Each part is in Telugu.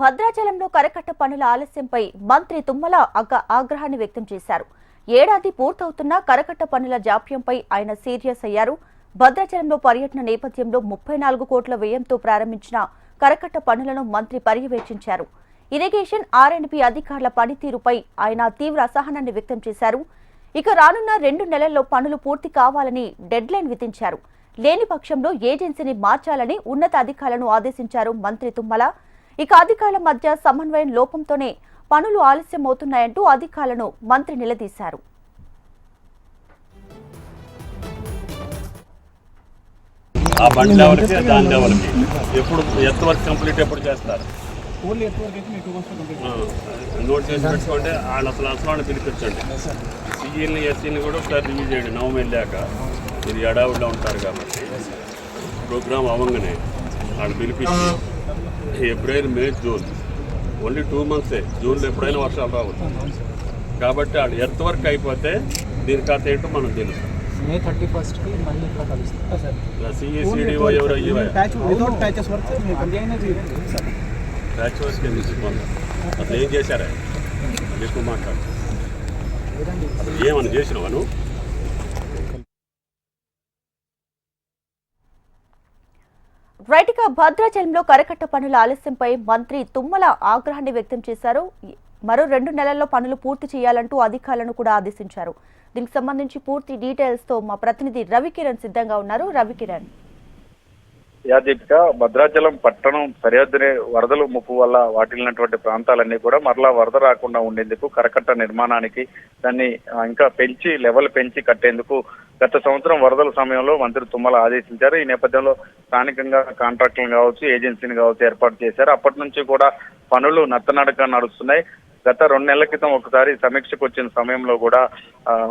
భద్రాచలంలో కరకట్ట పనుల ఆలస్యంపై మంత్రి తుమ్మల ఆగ్రహాన్ని వ్యక్తం చేశారు. ఏడాది పూర్తవుతున్న కరకట్ట పనుల జాప్యంపై ఆయన సీరియస్ అయ్యారు. భద్రాచలంలో పర్యటన నేపథ్యంలో 34 కోట్ల వ్యయంతో ప్రారంభించిన కరకట్ట పనులను మంత్రి పర్యవేక్షించారు. ఇరిగేషన్ ఆర్ఎండ్బి అధికారుల పనితీరుపై ఆయన తీవ్ర అసహనాన్ని వ్యక్తం చేశారు. ఇక రానున్న 2 నెలల్లో పనులు పూర్తి కావాలని డెడ్లైన్ విధించారు. లేని పక్షంలో ఏజెన్సీని మార్చాలని ఉన్నతాధికారులను ఆదేశించారు మంత్రి తుమ్మల. ఇక అధికారుల మధ్య సమన్వయం లోపంతోనే పనులు ఆలస్యం అవుతున్నాయంటూ అధికారులను మంత్రి నిలదీశారు. ఆ బండి లెవెల్కి దాని లెవెల్కి ఎప్పుడు ఎత్తు వర్క్ కంప్లీట్ ఎప్పుడు చేస్తారు నోట్ చేసి పెట్టుకోండి. వాళ్ళు అసలు పిలిపించండి. సిఈని ఎస్సీని కూడా ఒకసారి రివ్యూ చేయండి. నవం వెళ్ళాక మీరు ఎడావుడిలో ఉంటారు కాబట్టి ప్రోగ్రామ్ అవ్వగానే వాళ్ళు పిలిపించి ఏప్రిల్ మే జూన్ ఓన్లీ 2 మంత్సే. జూన్లో ఎప్పుడైనా వర్షాలు రావచ్చు కాబట్టి వాళ్ళు ఎర్త్ వర్క్ అయిపోతే దీని కథ ఏంటో మనం తెలుసు. మే 31కి మళ్ళీ ఇక్కడ కలుస్తాం సార్. సిఈసిడిఓ ఎవరు ప్యాచ్ వర్క్ అసలు ఏం చేశారా? ఎక్కువ మాట్లాడు. అసలు ఏమని చేసినావా నువ్వు? రైట్గా భద్రాచలంలో కరకట్ట పనుల ఆలస్యంపై మంత్రి తుమ్మల ఆగ్రహాన్ని వ్యక్తం చేశారు. మరో 2 నెలల్లో పనులు పూర్తి చేయాలంటూ అధికారులను కూడా ఆదేశించారు. దీనికి సంబంధించి పూర్తి డీటెయిల్స్ తో మా ప్రతినిధి రవికిరణ్ సిద్ధంగా ఉన్నారు. రవికిరణ్. దీపిక, భద్రాచలం పట్టణం సరిహద్దునే వరదలు ముప్పు వల్ల వాటిల్లినటువంటి ప్రాంతాలన్నీ కూడా మరలా వరద రాకుండా ఉండేందుకు కరకట్ట నిర్మాణానికి దాన్ని ఇంకా లెవెల్ పెంచి కట్టేందుకు గత సంవత్సరం వరదల సమయంలో మంత్రి తుమ్మల ఆదేశించారు. ఈ నేపథ్యంలో స్థానికంగా కాంట్రాక్టర్లు కావచ్చు, ఏజెన్సీని కావచ్చు ఏర్పాటు చేశారు. అప్పటి నుంచి కూడా పనులు నత్తనడక నడుస్తున్నాయి. గత 2 నెలల క్రితం ఒకసారి సమీక్షకు వచ్చిన సమయంలో కూడా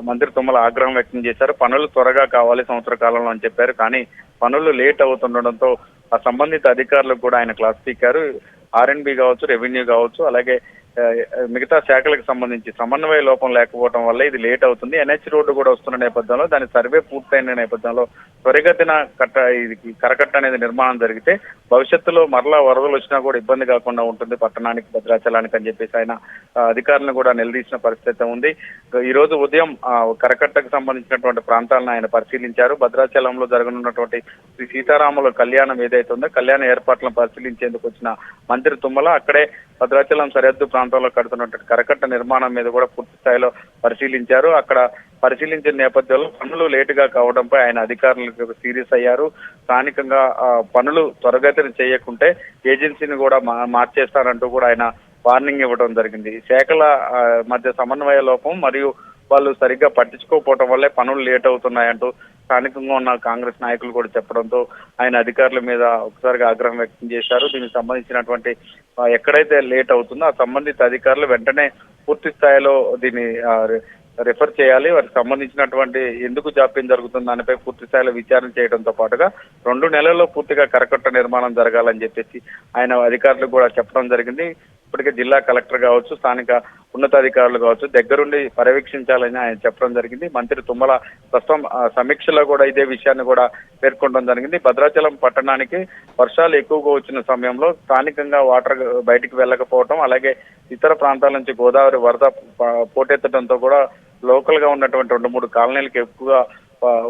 మంత్రి తుమ్మల ఆగ్రహం వ్యక్తం చేశారు. పనులు త్వరగా కావాలి సంవత్సర కాలంలో అని చెప్పారు. కానీ పనులు లేట్ అవుతుండడంతో ఆ సంబంధిత అధికారులకు కూడా ఆయన క్లాస్ పీకారు. ఆర్ఎండ్బి కావచ్చు, రెవెన్యూ కావచ్చు, అలాగే మిగతా శాఖలకు సంబంధించి సమన్వయ లోపం లేకపోవడం వల్ల ఇది లేట్ అవుతుంది. ఎన్హెచ్ రోడ్డు కూడా వస్తున్న నేపథ్యంలో దాని సర్వే పూర్తయిన నేపథ్యంలో త్వరగతిన కరకట్ట అనేది నిర్మాణం జరిగితే భవిష్యత్తులో మరలా వరదలు వచ్చినా కూడా ఇబ్బంది కాకుండా ఉంటుంది పట్టణానికి, భద్రాచలానికి అని చెప్పేసి ఆయన అధికారులను కూడా నిలదీసిన పరిస్థితి ఉంది. ఈ రోజు ఉదయం కరకట్టకు సంబంధించినటువంటి ప్రాంతాలను ఆయన పరిశీలించారు. భద్రాచలంలో జరగనున్నటువంటి శ్రీ సీతారాముల కళ్యాణం ఏదైతే ఉందో కళ్యాణ ఏర్పాట్లను పరిశీలించేందుకు వచ్చిన మంత్రి తుమ్మల అక్కడే భద్రాచలం సరిహద్దు ప్రాంతంలో కడుతున్నటువంటి కరకట్ట నిర్మాణం మీద కూడా పూర్తి స్థాయిలో పరిశీలించారు. అక్కడ పరిశీలించిన నేపథ్యంలో పనులు లేటుగా కావడంపై ఆయన అధికారులకు సీరియస్ అయ్యారు. స్థానికంగా పనులు త్వరగతిని చేయకుంటే ఏజెన్సీని కూడా మార్చేస్తారంటూ కూడా ఆయన వార్నింగ్ ఇవ్వడం జరిగింది. శాఖల మధ్య సమన్వయ లోపం మరియు వాళ్ళు సరిగ్గా పట్టించుకోకపోవడం వల్లే పనులు లేట్ అవుతున్నాయంటూ స్థానికంగా ఉన్న కాంగ్రెస్ నాయకులు కూడా చెప్పడంతో ఆయన అధికారుల మీద ఒకసారిగా ఆగ్రహం వ్యక్తం చేశారు. దీనికి సంబంధించినటువంటి ఎక్కడైతే లేట్ అవుతుందో ఆ సంబంధిత అధికారులు వెంటనే పూర్తి స్థాయిలో దీన్ని రిఫర్ చేయాలి. వారికి సంబంధించినటువంటి ఎందుకు జాప్యం జరుగుతుంది దానిపై పూర్తి స్థాయిలో విచారణ చేయడంతో పాటుగా 2 నెలల్లో పూర్తిగా కరకట్ట నిర్మాణం జరగాలని చెప్పేసి ఆయన అధికారులకు కూడా చెప్పడం జరిగింది. ఇప్పటికే జిల్లా కలెక్టర్ కావచ్చు, స్థానిక ఉన్నతాధికారులు కావచ్చు దగ్గరుండి పర్యవేక్షించాలని ఆయన చెప్పడం జరిగింది. మంత్రి తుమ్మల ప్రస్తుతం సమీక్షలో కూడా ఇదే విషయాన్ని కూడా పేర్కొనడం జరిగింది. భద్రాచలం పట్టణానికి వర్షాలు ఎక్కువగా వచ్చిన సమయంలో స్థానికంగా వాటర్ బయటికి వెళ్ళకపోవడం, అలాగే ఇతర ప్రాంతాల నుంచి గోదావరి వరద పోటెత్తడంతో కూడా లోకల్ గా ఉన్నటువంటి 2-3 కాలనీలకు ఎక్కువగా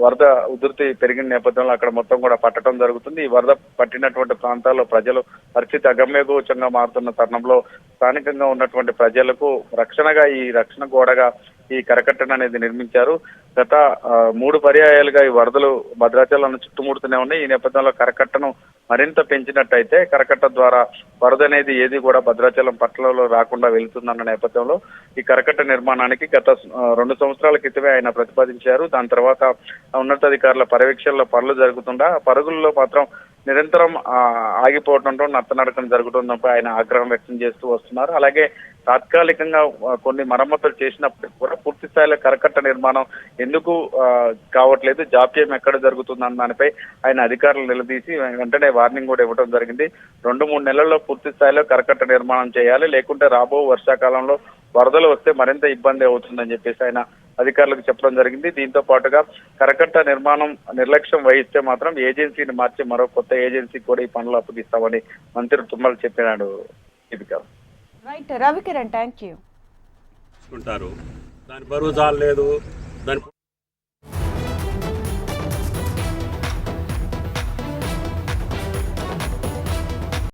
వరద ఉధృతి పెరిగిన నేపథ్యంలో అక్కడ మొత్తం కూడా పట్టడం జరుగుతుంది. ఈ వరద పట్టినటువంటి ప్రాంతాల్లో ప్రజలు పరిస్థితి అగమ్యగోచంగా మారుతున్న తరుణంలో స్థానికంగా ఉన్నటువంటి ప్రజలకు రక్షణగా ఈ రక్షణ గోడగా ఈ కరకట్టను అనేది నిర్మించారు. గత 3 పర్యాయాలుగా ఈ వరదలు భద్రాచలాన్ని చుట్టుముడుతూనే ఉన్నాయి. ఈ నేపథ్యంలో కరకట్టను మరింత పెంచినట్టయితే కరకట్ట ద్వారా వరద అనేది ఏది కూడా భద్రాచలం పట్టణంలో రాకుండా వెళ్తుందన్న నేపథ్యంలో ఈ కరకట్ట నిర్మాణానికి గత 2 సంవత్సరాల క్రితమే ఆయన ప్రతిపాదించారు. దాని తర్వాత ఉన్నతాధికారుల పర్యవేక్షణలో పనులు జరుగుతుండా పరుగుల్లో మాత్రం నిరంతరం ఆగిపోవడంతో నత్తనడకం జరుగుతుందంపై ఆయన ఆగ్రహం వ్యక్తం చేస్తూ వస్తున్నారు. అలాగే తాత్కాలికంగా కొన్ని మరమ్మతులు చేసినప్పటికీ కూడా పూర్తి స్థాయిలో కరకట్ట నిర్మాణం ఎందుకు కావట్లేదు, జాప్యం ఎక్కడ జరుగుతుందన్న దానిపై ఆయన అధికారులు నిలదీసి వెంటనే వార్నింగ్ కూడా ఇవ్వడం జరిగింది. 2-3 నెలల్లో పూర్తి స్థాయిలో కరకట్ట నిర్మాణం చేయాలి, లేకుంటే రాబో వర్షాకాలంలో వరదలు వస్తే మరింత ఇబ్బంది అవుతుందని చెప్పేసి ఆయన అధికారులకు చెప్పడం జరిగింది. దీంతో పాటుగా కరకట్ట నిర్మాణం నిర్లక్ష్యం వహిస్తే మాత్రం ఏజెన్సీని మార్చి మరో కొత్త ఏజెన్సీ కూడా ఈ పనులు అప్పగిస్తామని మంత్రి తుమ్మల చెప్పినాడు. Deepika. Right Ravikiran, thank you. తీసుకుంటారు. దాని బరువు చాలలేదు, దాని